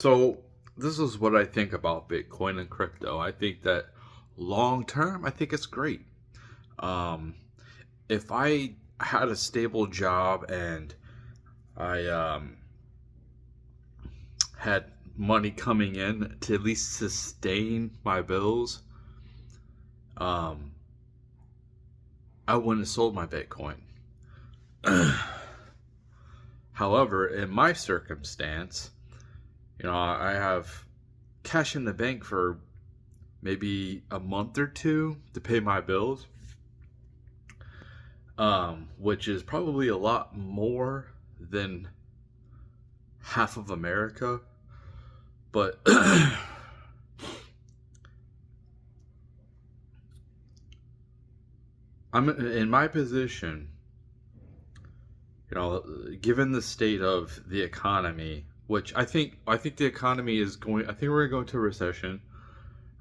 So this is what I think about Bitcoin and crypto. I think that long term, I think it's great. Um, if I had a stable job and I had money coming in to at least sustain my bills, um, I wouldn't have sold my Bitcoin. However, in my circumstance, I have cash in the bank for maybe a month or two to pay my bills, which is probably a lot more than half of America. But I'm in my position, given the state of the economy, which I think the economy is going. I think we're going to a recession.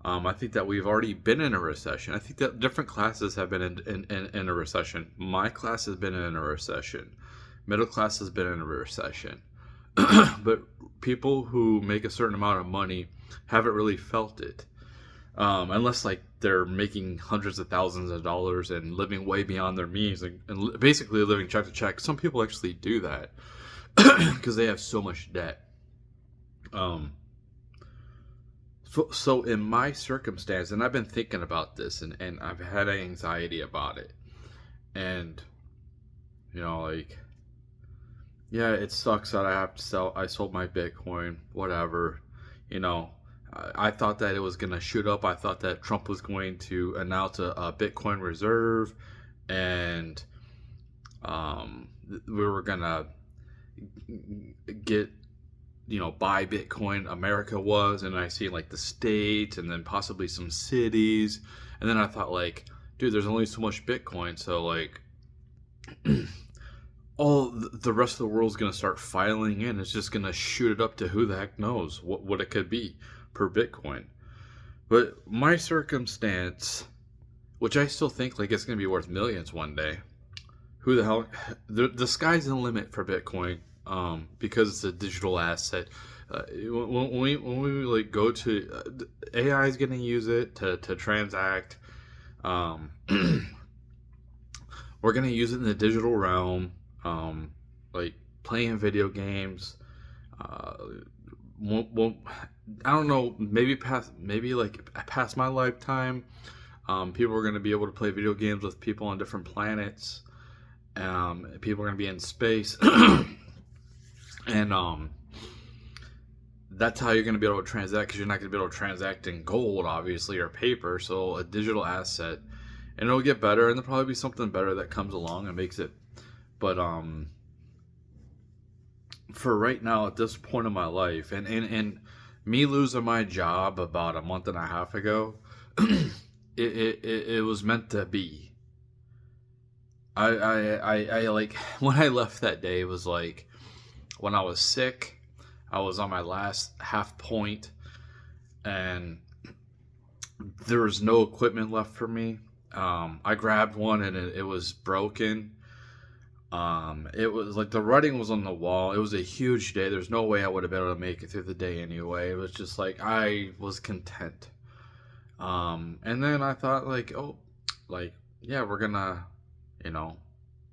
I think that we've already been in a recession. I think that different classes have been in a recession. My class has been in a recession. Middle class has been in a recession. But people who make a certain amount of money haven't really felt it, unless like they're making hundreds of thousands of dollars and living way beyond their means and basically living check to check. Some people actually do that because they have so much debt. Um, so in my circumstance, and I've been thinking about this, and I've had anxiety about it, and like, yeah, it sucks that I have to sell. I sold my Bitcoin, whatever. You know, I thought that it was going to shoot up. I thought that Trump was going to announce a Bitcoin reserve, and we were going to get, buy Bitcoin. America was, and I see like the states and then possibly some cities. And then I thought, like, dude, there's only so much Bitcoin. So, like, all the rest of the world's going to start filing in. It's just going to shoot it up to who the heck knows what it could be per Bitcoin. But my circumstance, which I still think like it's going to be worth millions one day, who the hell? The sky's the limit for Bitcoin, because it's a digital asset. When we like go to AI is going to use it to transact. Um, we're going to use it in the digital realm, like playing video games. Uh, won't I don't know. Maybe past my lifetime, people are going to be able to play video games with people on different planets. People are going to be in space, and that's how you're going to be able to transact, because you're not going to be able to transact in gold, obviously, or paper. So a digital asset, and it'll get better, and there'll probably be something better that comes along and makes it. But for right now, at this point in my life, and me losing my job about a month and a half ago, it was meant to be. I like when I left that day, it was like when I was sick. I was on my last half point, and there was no equipment left for me. I grabbed one, and it was broken. It was like the writing was on the wall. It was a huge day. There's no way I would have been able to make it through the day anyway. It was just like I was content. And then I thought like, oh, like, yeah, we're gonna, you know,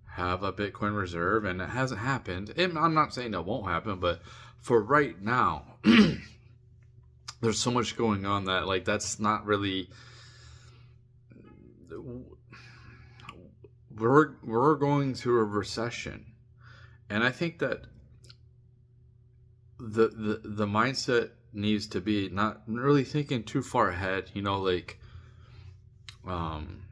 have a Bitcoin reserve, and it hasn't happened. I'm not saying it won't happen, but for right now, there's so much going on that like that's not really. We're going through a recession, and I think that the mindset needs to be not really thinking too far ahead. Like, um,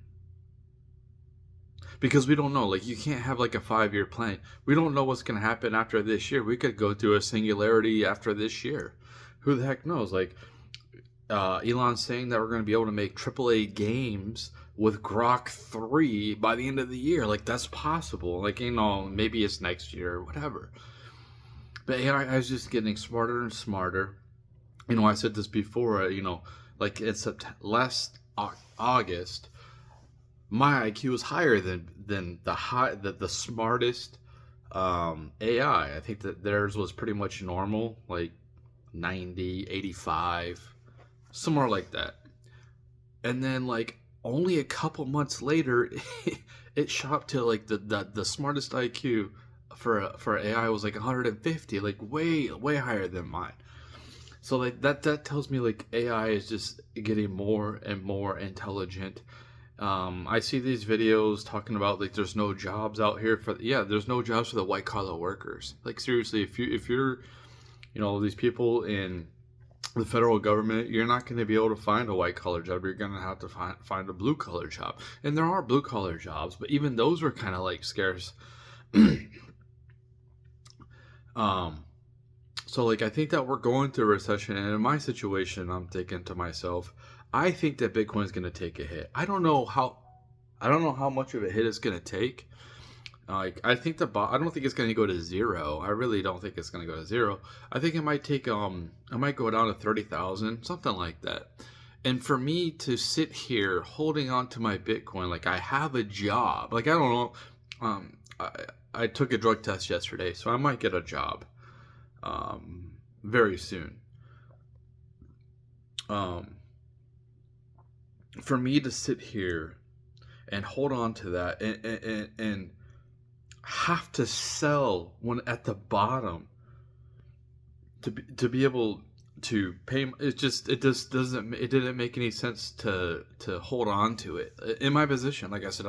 because we don't know. Like, you can't have like a 5-year plan. We don't know what's going to happen after this year. We could go through a singularity after this year. Who the heck knows? Like, Elon's saying that we're going to be able to make AAA games with Grok 3 by the end of the year. Like, that's possible. Like, maybe it's next year or whatever. But AI is just getting smarter and smarter. I said this before, like in last August, my IQ was higher than the smartest AI. I think that theirs was pretty much normal. Like, 90, 85, somewhere like that. And then like only a couple months later, it shot up to like the smartest IQ for AI was like 150, like way higher than mine. So like that tells me like AI is just getting more and more intelligent. I see these videos talking about like there's no jobs out here for there's no jobs for the white collar workers. Like seriously, if you're these people in the federal government, you're not going to be able to find a white collar job. You're going to have to find a blue collar job, and there are blue collar jobs, but even those are kind of like scarce. So like I think that we're going through a recession, and in my situation, I'm thinking to myself, I think that Bitcoin is going to take a hit. I don't know how much of a hit it's going to take. Like I think I don't think it's going to go to zero. I really don't think it's going to go to zero. I think it might take I might go down to 30,000, something like that. And for me to sit here holding on to my Bitcoin, like I have a job. Like I don't know. I took a drug test yesterday, so I might get a job very soon. For me to sit here and hold on to that and have to sell when at the bottom to be able to pay, it didn't make any sense to hold on to it in my position. Like I said,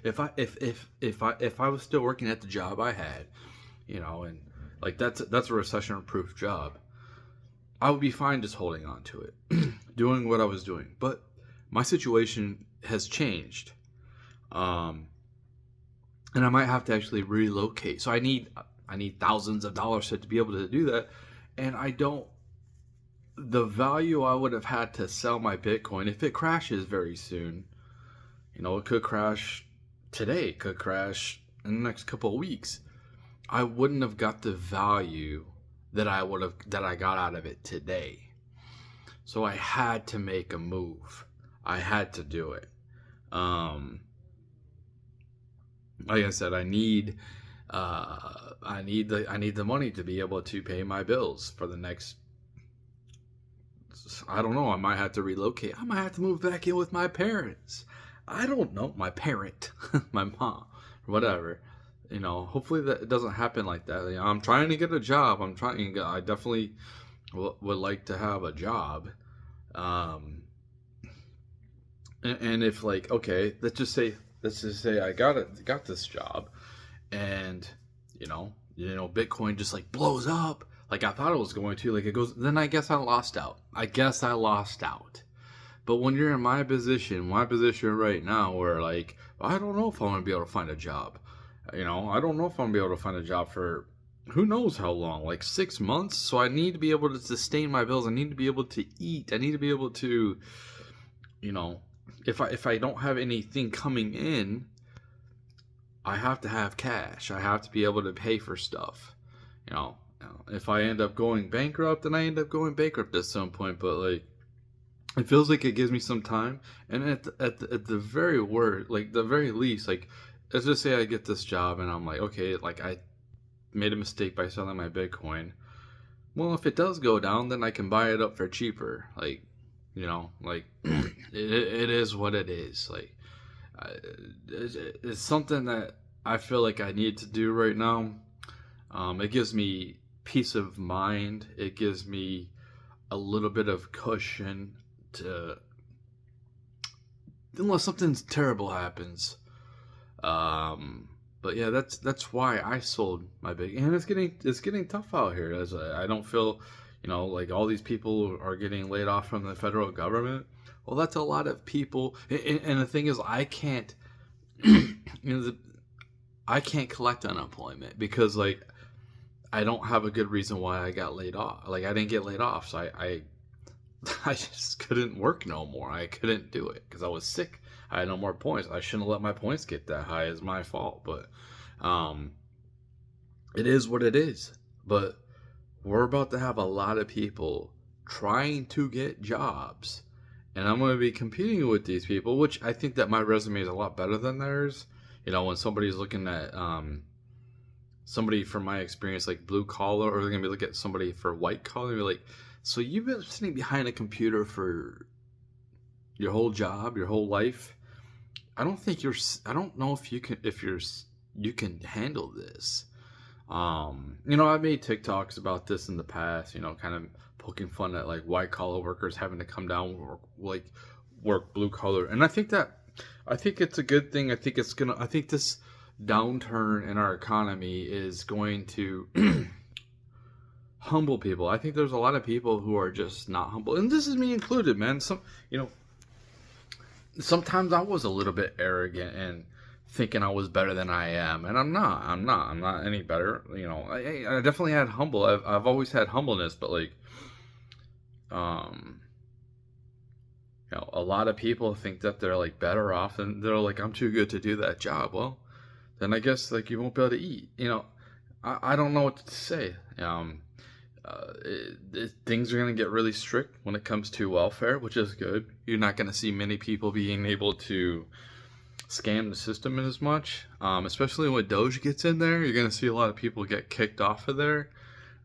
if I was still working at the job I had, and like that's a recession proof job, I would be fine just holding on to it, doing what I was doing. But my situation has changed, and I might have to actually relocate. So I need thousands of dollars to be able to do that, and I don't. The value I would have had to sell my Bitcoin if it crashes very soon, it could crash today, it could crash in the next couple of weeks. I wouldn't have got the value that I got out of it today. So I had to make a move. I had to do it. Like I said, I need the money to be able to pay my bills for the next. I don't know. I might have to relocate. I might have to move back in with my parents. I don't know. My parent, my mom, whatever. Hopefully that it doesn't happen like that. I'm trying to get a job. I definitely would like to have a job. And if like, okay, let's just say I got this job, and Bitcoin just like blows up like I thought it was going to, like it goes, then I guess I lost out. But when you're in my position right now, where like I don't know if I'm gonna be able to find a job. I don't know if I'm gonna be able to find a job for who knows how long, like 6 months. So I need to be able to sustain my bills. I need to be able to eat. I need to be able to, if I don't have anything coming in, I have to have cash. I have to be able to pay for stuff. If I end up going bankrupt, then I end up going bankrupt at some point. But like, it feels like it gives me some time. And at the very least, like, let's just say I get this job and I'm like, okay, like I made a mistake by selling my Bitcoin. Well, if it does go down, then I can buy it up for cheaper. Like, like it is what it is. Like, it's something that I feel like I need to do right now. It gives me peace of mind. It gives me a little bit of cushion to, unless something terrible happens. But yeah, that's why I sold my big, and it's getting tough out here. As I don't feel, like all these people are getting laid off from the federal government. Well, that's a lot of people, and the thing is, I can't, I can't collect unemployment because like I don't have a good reason why I got laid off. Like I didn't get laid off, so I just couldn't work no more. I couldn't do it because I was sick. I had no more points. I shouldn't have let my points get that high. It's my fault, but it is what it is. But we're about to have a lot of people trying to get jobs, and I'm going to be competing with these people, which I think that my resume is a lot better than theirs. When somebody's looking at somebody from my experience, like blue collar, or they're gonna be looking at somebody for white collar, and be like, so you've been sitting behind a computer for your whole job, your whole life. I don't think you're. I don't know if you can. If you're, you can handle this. I've made TikToks about this in the past. Kind of poking fun at like white collar workers having to come down work blue collar, and I think it's a good thing. I think this downturn in our economy is going to humble people. I think there's a lot of people who are just not humble, and this is me included, man. You know, Sometimes I was a little bit arrogant and thinking I was better than I am, and I'm not. I'm not any better. I definitely had humble. I've always had humbleness, but like, um, a lot of people think that they're like better off, and they're like, I'm too good to do that job. Well, then I guess like you won't be able to eat. I don't know what to say. Things are going to get really strict when it comes to welfare, which is good. You're not going to see many people being able to scam the system as much, especially when Doge gets in there. You're going to see a lot of people get kicked off of there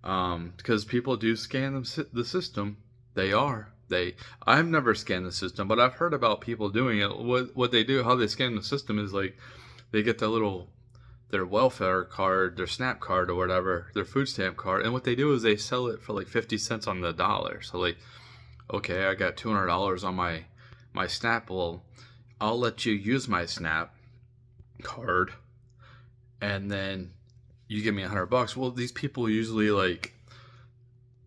because people do scam the system. I've never scanned the system, but I've heard about people doing it. What they do, how they scan the system is like they get their welfare card, their SNAP card or whatever, their food stamp card, and what they do is they sell it for like 50 cents on the dollar. So like, okay, I got $200 on my SNAP. Well, I'll let you use my SNAP card, and then you give me $100. Well, these people usually like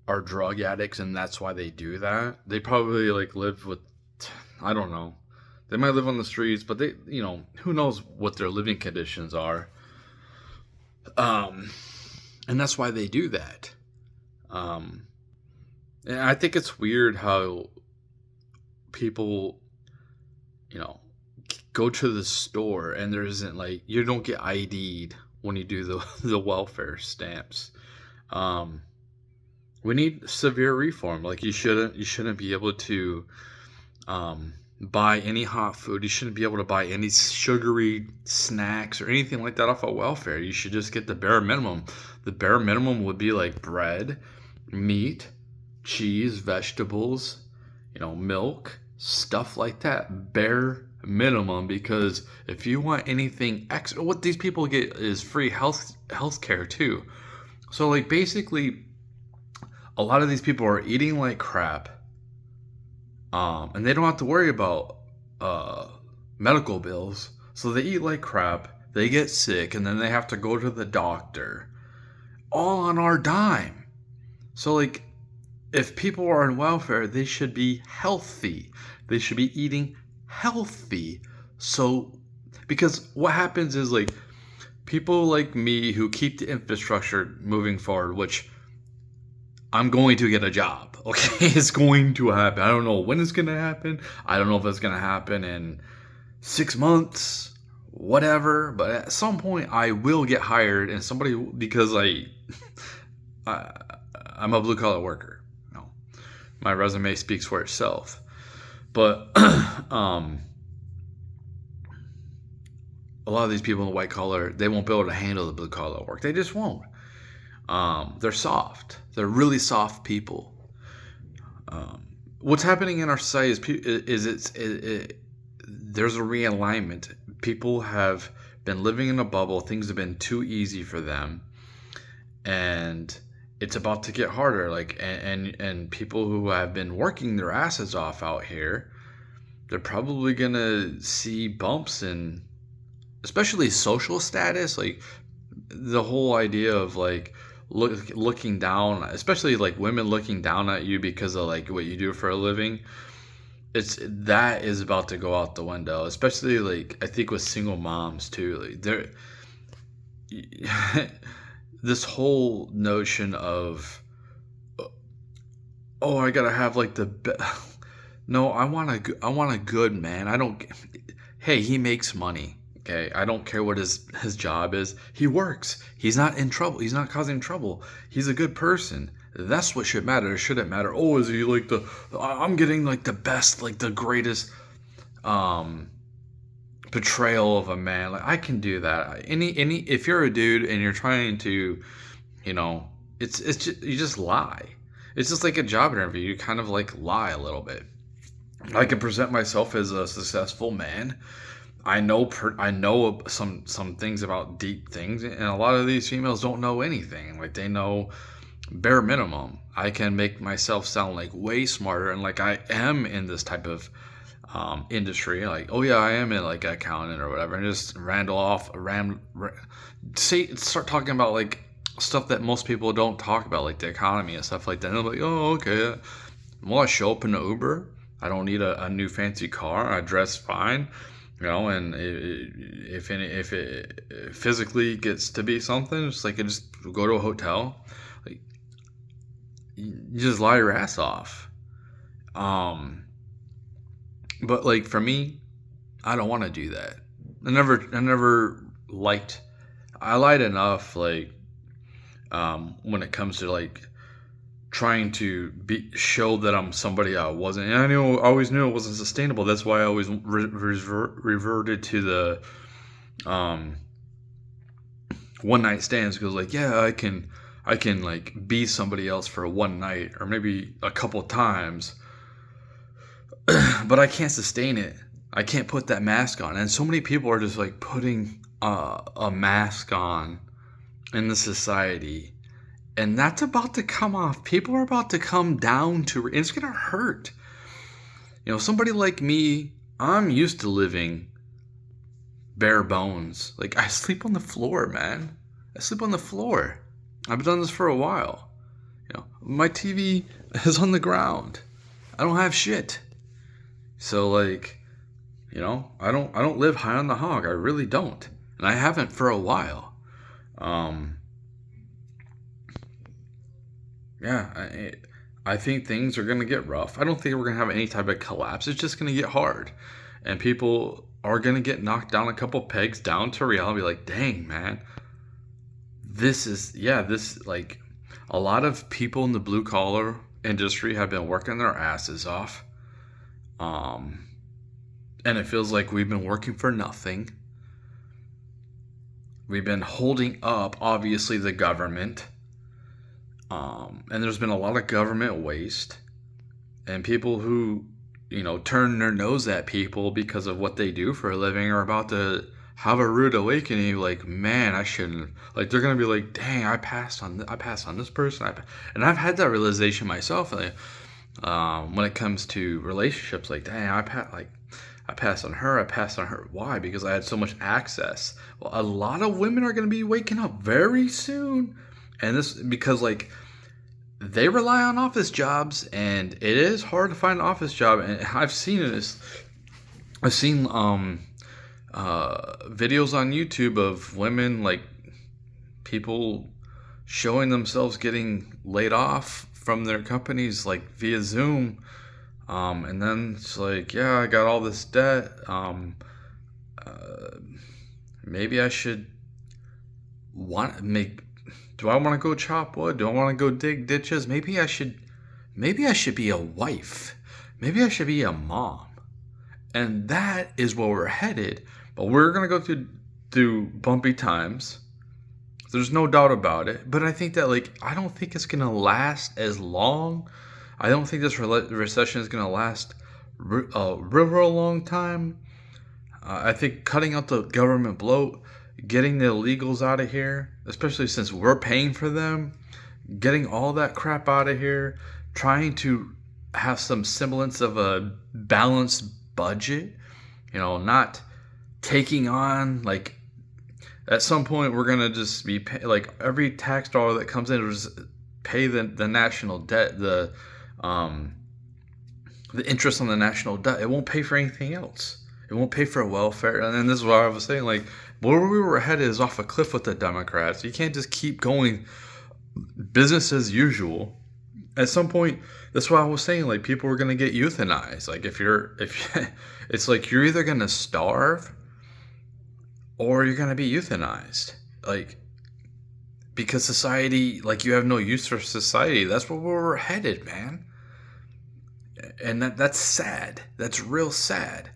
are drug addicts, and that's why they do that. They probably like live with, I don't know. They might live on the streets, but they, who knows what their living conditions are. And that's why they do that. And I think it's weird how people, go to the store and there isn't like, you don't get ID'd when you do the welfare stamps. We need severe reform. Like you shouldn't be able to, buy any hot food. You shouldn't be able to buy any sugary snacks or anything like that off of welfare. You should just get the bare minimum. The bare minimum would be like bread, meat, cheese, vegetables, milk, stuff like that. Bare minimum, because if you want anything extra, what these people get is free health care too. So like basically a lot of these people are eating like crap. And they don't have to worry about medical bills. So they eat like crap, they get sick, and then they have to go to the doctor. All on our dime. So, like, if people are on welfare, they should be healthy. They should be eating healthy. So, because what happens is, like, people like me who keep the infrastructure moving forward, which I'm going to get a job. Okay, it's going to happen. I don't know when it's going to happen. I don't know if it's going to happen in 6 months, whatever. But at some point, I will get hired, and because I'm a blue collar worker. My resume speaks for itself. But a lot of these people in the white collar, they won't be able to handle the blue collar work. They just won't. They're soft. They're really soft people. What's happening in our society there's a realignment. People have been living in a bubble. Things have been too easy for them, and it's about to get harder. Like, and people who have been working their asses off out here, they're probably gonna see bumps in, especially social status. Like the whole idea of like looking down, especially like women looking down at you because of like what you do for a living. That is about to go out the window, especially like I think with single moms too. Like this whole notion of, oh, I gotta have like no, I want a good man. Hey, he makes money. Okay, I don't care what his job is. He works. He's not in trouble. He's not causing trouble. He's a good person. That's what should matter. It shouldn't matter. Oh, is he like I'm getting like the best, like the greatest portrayal of a man. Like I can do that. Any if you're a dude and you're trying to, you know, it's just, you just lie. It's just like a job interview. You kind of like lie a little bit. I can present myself as a successful man. I know some things about deep things, and a lot of these females don't know anything. Like they know bare minimum. I can make myself sound like way smarter and like I am in this type of industry. Like, oh yeah, I am in like accountant or whatever, and just start talking about like stuff that most people don't talk about, like the economy and stuff like that. And they're like, oh okay, well I show up in an Uber. I don't need a new fancy car. I dress fine. You know, and if it physically gets to be something, it's like I just go to a hotel. Like you just lie your ass off. But like for me, I don't want to do that. I never liked. I lied enough. Like when it comes to like trying to show that I'm somebody I wasn't. And I always knew it wasn't sustainable. That's why I always reverted to the one night stands, because like, yeah, I can like be somebody else for one night or maybe a couple times, but I can't sustain it. I can't put that mask on. And so many people are just like putting a mask on in the society. And that's about to come off. People are about to come down to it. It's going to hurt. You know, somebody like me, I'm used to living bare bones. Like, I sleep on the floor, man. I sleep on the floor. I've done this for a while. You know, my TV is on the ground. I don't have shit. So, like, you know, I don't live high on the hog. I really don't. And I haven't for a while. Yeah, I think things are going to get rough. I don't think we're going to have any type of collapse. It's just going to get hard. And people are going to get knocked down a couple pegs down to reality. Like, dang, man. This, like, a lot of people in the blue collar industry have been working their asses off. And it feels like we've been working for nothing. We've been holding up, obviously, the government. And there's been a lot of government waste, and people who, you know, turn their nose at people because of what they do for a living are about to have a rude awakening. Like, man, I shouldn't. Like, they're gonna be like, dang, I passed on this person. And I've had that realization myself. Like, when it comes to relationships, like, dang, I passed on her. I passed on her. Why? Because I had so much access. Well, a lot of women are gonna be waking up very soon. And this, because like they rely on office jobs, and it is hard to find an office job. And I've seen this. I've seen videos on YouTube of women, like people showing themselves getting laid off from their companies, like via Zoom. And then it's like, yeah, I got all this debt. Maybe I should do I want to go chop wood? Do I want to go dig ditches? Maybe I should be a wife. Maybe I should be a mom. And that is where we're headed. But we're going to go through bumpy times. There's no doubt about it. But I think that, like, I don't think it's going to last as long. I don't think this recession is going to last a real long time. I think cutting out the government bloat, getting the illegals out of here, especially since we're paying for them, getting all that crap out of here, trying to have some semblance of a balanced budget, you know, not taking on, like, at some point we're going to just be like every tax dollar that comes in will just pay the national debt, the interest on the national debt. It won't pay for anything else. It won't pay for welfare. And then this is what I was saying, like, where we were headed is off a cliff with the Democrats. You can't just keep going business as usual. At some point, that's what I was saying, like, people were going to get euthanized. Like, if it's like you're either going to starve or you're going to be euthanized. Like, because society, like, you have no use for society. That's where we're headed, man. And that's sad. That's real sad.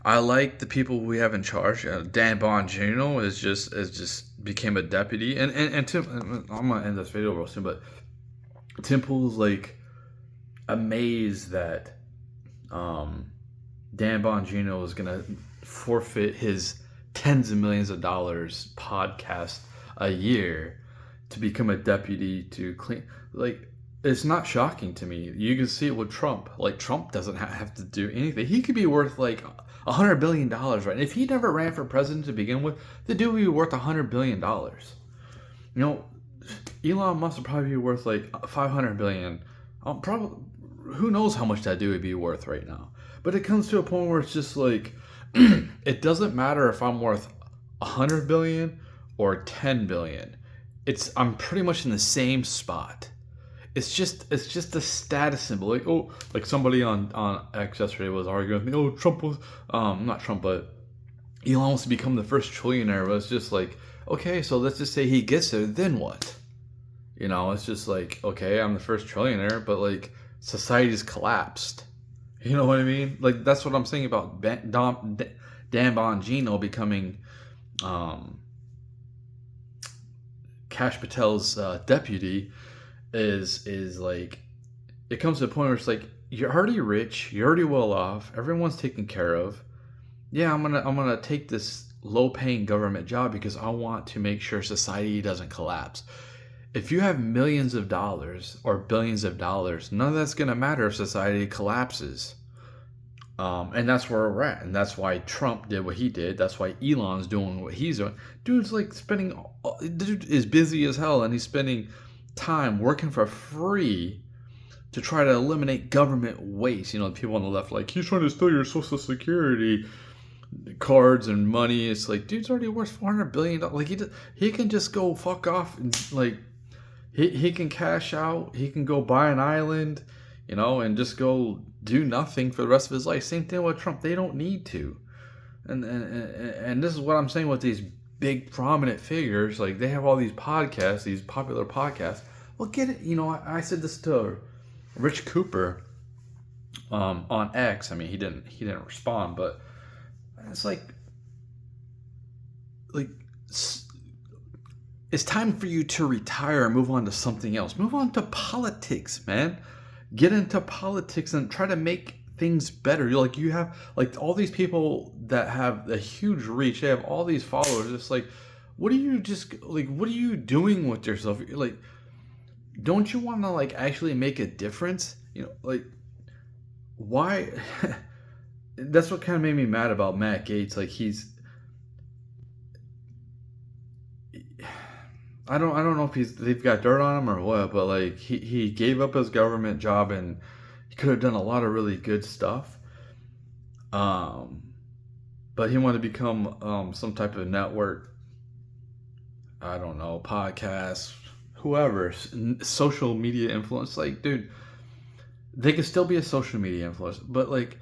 I like the people we have in charge. Dan Bongino is just became a deputy, and Tim. I'm gonna end this video real soon, but Tim Pool's like amazed that Dan Bongino is gonna forfeit his tens of millions of dollars podcast a year to become a deputy to clean. Like, it's not shocking to me. You can see it with Trump. Like, Trump doesn't have to do anything. He could be worth like $100 billion, right? If he never ran for president to begin with, the dude would be worth $100 billion. You know, Elon Musk would probably be worth like 500 billion. Probably, who knows how much that dude would be worth right now. But it comes to a point where it's just like, it doesn't matter if I'm worth 100 billion or 10 billion. I'm pretty much in the same spot. It's just a status symbol. Like, oh, like somebody on X yesterday was arguing with me. Oh, Trump was not Trump, but Elon wants to become the first trillionaire. But it's just like, okay, so let's just say he gets there, then what? You know, it's just like, okay, I'm the first trillionaire, but like society's collapsed. You know what I mean? Like, that's what I'm saying about Dan Bongino becoming Kash Patel's deputy. Is like, it comes to a point where it's like, you're already rich, you're already well off, everyone's taken care of. Yeah, I'm gonna take this low paying government job because I want to make sure society doesn't collapse. If you have millions of dollars or billions of dollars, none of that's gonna matter if society collapses. And that's where we're at, and that's why Trump did what he did. That's why Elon's doing what he's doing. Dude is busy as hell, and he's spending time working for free to try to eliminate government waste. You know, the people on the left like, he's trying to steal your social security cards and money. It's like, dude's already worth $400 billion. Like, he can just go fuck off and like he can cash out. He can go buy an island, you know, and just go do nothing for the rest of his life. Same thing with Trump. They don't need to. And this is what I'm saying with these big prominent figures. Like, they have all these podcasts, these popular podcasts. Well, get it. You know, I said this to Rich Cooper on X. I mean, he didn't respond, but it's like it's time for you to retire and move on to something else. Move on to politics, man. Get into politics and try to make things better. You have like all these people that have a huge reach. They have all these followers. It's like, what are you doing with yourself? Like, don't you want to like actually make a difference? You know, like, why? That's what kind of made me mad about Matt Gaetz. Like, I don't know if they've got dirt on him or what, but like he gave up his government job and he could have done a lot of really good stuff. But he wanted to become some type of network. I don't know, podcast, whoever, social media influence. Like, dude, they could still be a social media influence, but like,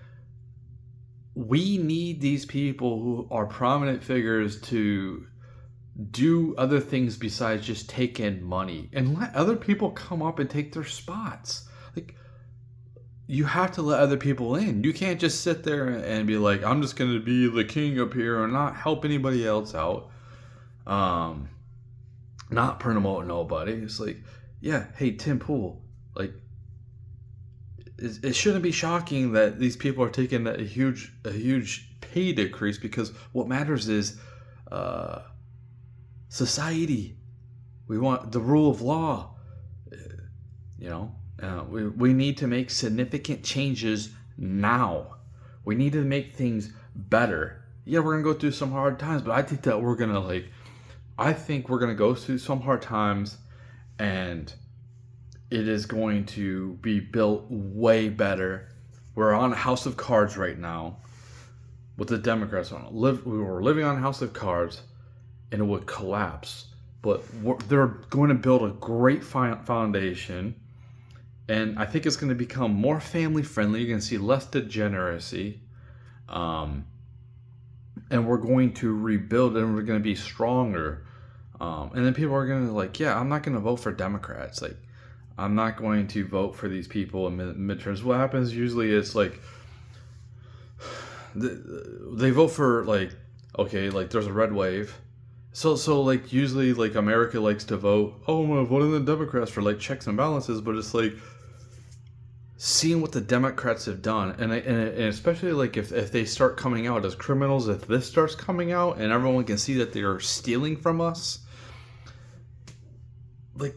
we need these people who are prominent figures to do other things besides just take in money and let other people come up and take their spots. Like, you have to let other people in. You can't just sit there and be like, I'm just going to be the king up here and not help anybody else out. Not promote nobody. It's like, yeah, hey, Tim Pool, like, it shouldn't be shocking that these people are taking a huge pay decrease, because what matters is society. We want the rule of law. You know, we need to make significant changes now. We need to make things better. Yeah, we're gonna go through some hard times, but I think that we're gonna go through some hard times, and it is going to be built way better. We're on a house of cards right now with the Democrats on it. We were living on a house of cards, and it would collapse. But they're going to build a great foundation, and I think it's going to become more family friendly. You're going to see less degeneracy, and we're going to rebuild, and we're going to be stronger. And then people are going to like, yeah, I'm not going to vote for Democrats. Like, I'm not going to vote for these people in midterms. What happens usually is like, they vote for like, okay, like there's a red wave. So like usually like America likes to vote, oh, I'm gonna vote in the Democrats for like checks and balances, but it's like seeing what the Democrats have done, and especially like if they start coming out as criminals, if this starts coming out and everyone can see that they are stealing from us, like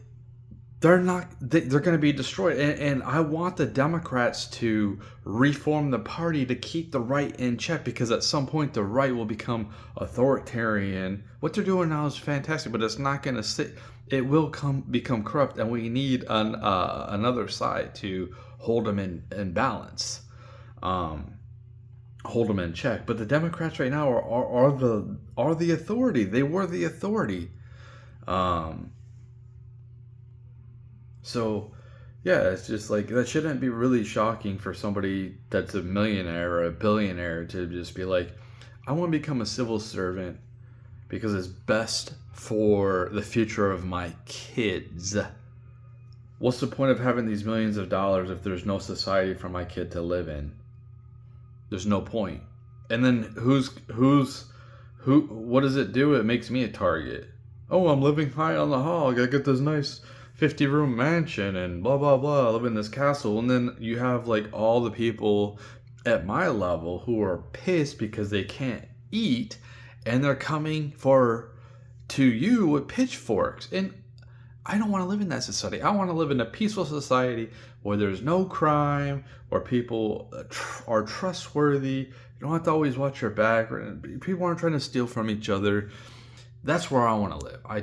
they're going to be destroyed. And I want the Democrats to reform the party to keep the right in check, because at some point the right will become authoritarian. What they're doing now is fantastic, but it's not going to sit. It will become corrupt, and we need another side to hold them in balance, hold them in check. But the Democrats right now are the authority. They were the authority. So, yeah, it's just like that shouldn't be really shocking for somebody that's a millionaire or a billionaire to just be like, I want to become a civil servant because it's best for the future of my kids. What's the point of having these millions of dollars if there's no society for my kid to live in? There's no point. And then what does it do? It makes me a target. Oh, I'm living high on the hog. I get this nice 50-room mansion and blah, blah, blah. I live in this castle. And then you have like all the people at my level who are pissed because they can't eat, and they're coming to you with pitchforks. And I don't want to live in that society. I want to live in a peaceful society where there's no crime, where people are trustworthy. You don't have to always watch your back. People aren't trying to steal from each other. That's where I want to live. I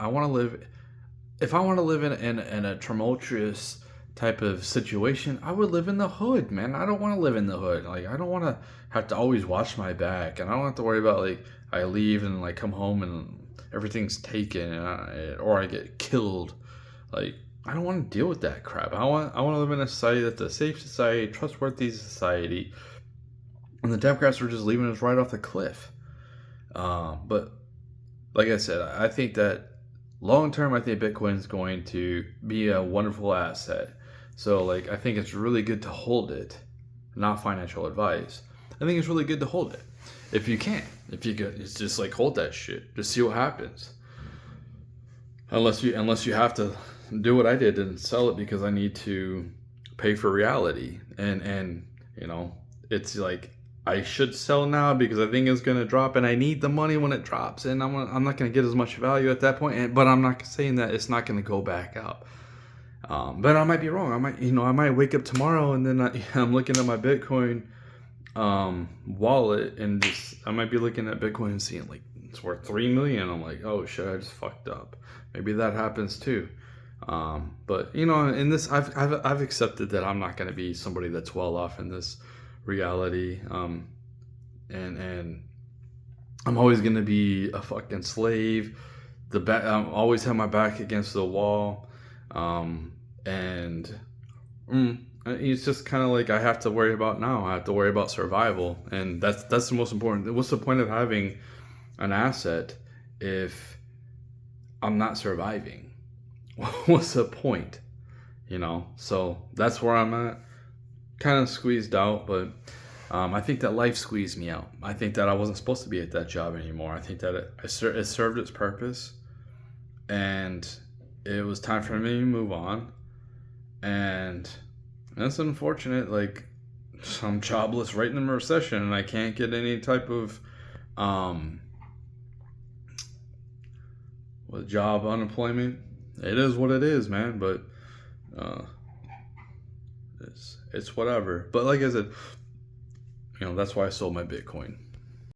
want to live. If I want to live in a tumultuous type of situation, I would live in the hood, man. I don't want to live in the hood. Like, I don't want to have to always watch my back, and I don't have to worry about like I leave and like come home and everything's taken, or I get killed. Like, I don't want to deal with that crap. I want to live in a society that's a safe society, trustworthy society, and the Democrats are just leaving us right off the cliff. But like I said, I think that long term, I think Bitcoin is going to be a wonderful asset. So like, I think it's really good to hold it. Not financial advice. I think it's really good to hold it. If you can. If you could, it's just like hold that shit. Just see what happens. Unless you have to do what I did and sell it because I need to pay for reality. And you know, it's like I should sell now because I think it's going to drop and I need the money when it drops, and I'm not going to get as much value at that point. But I'm not saying that it's not going to go back up. But I might be wrong. I might wake up tomorrow and then I'm looking at my Bitcoin wallet, and I might be looking at Bitcoin and seeing like it's worth 3 million. I'm like, oh shit, I just fucked up. Maybe that happens too. But you know, in this, I've accepted that I'm not going to be somebody that's well off in this reality. And I'm always going to be a fucking slave. I'm always have my back against the wall. It's just kind of like I have to worry about now. I have to worry about survival, and that's the most important. What's the point of having an asset if I'm not surviving? What's the point? You know. So that's where I'm at. Kind of squeezed out, but I think that life squeezed me out. I think that I wasn't supposed to be at that job anymore. I think that it served its purpose, and it was time for me to move on. And that's unfortunate. Like, I'm jobless right in the recession, and I can't get any type of job unemployment. It is what it is, man. But it's whatever. But like I said, you know, that's why I sold my Bitcoin.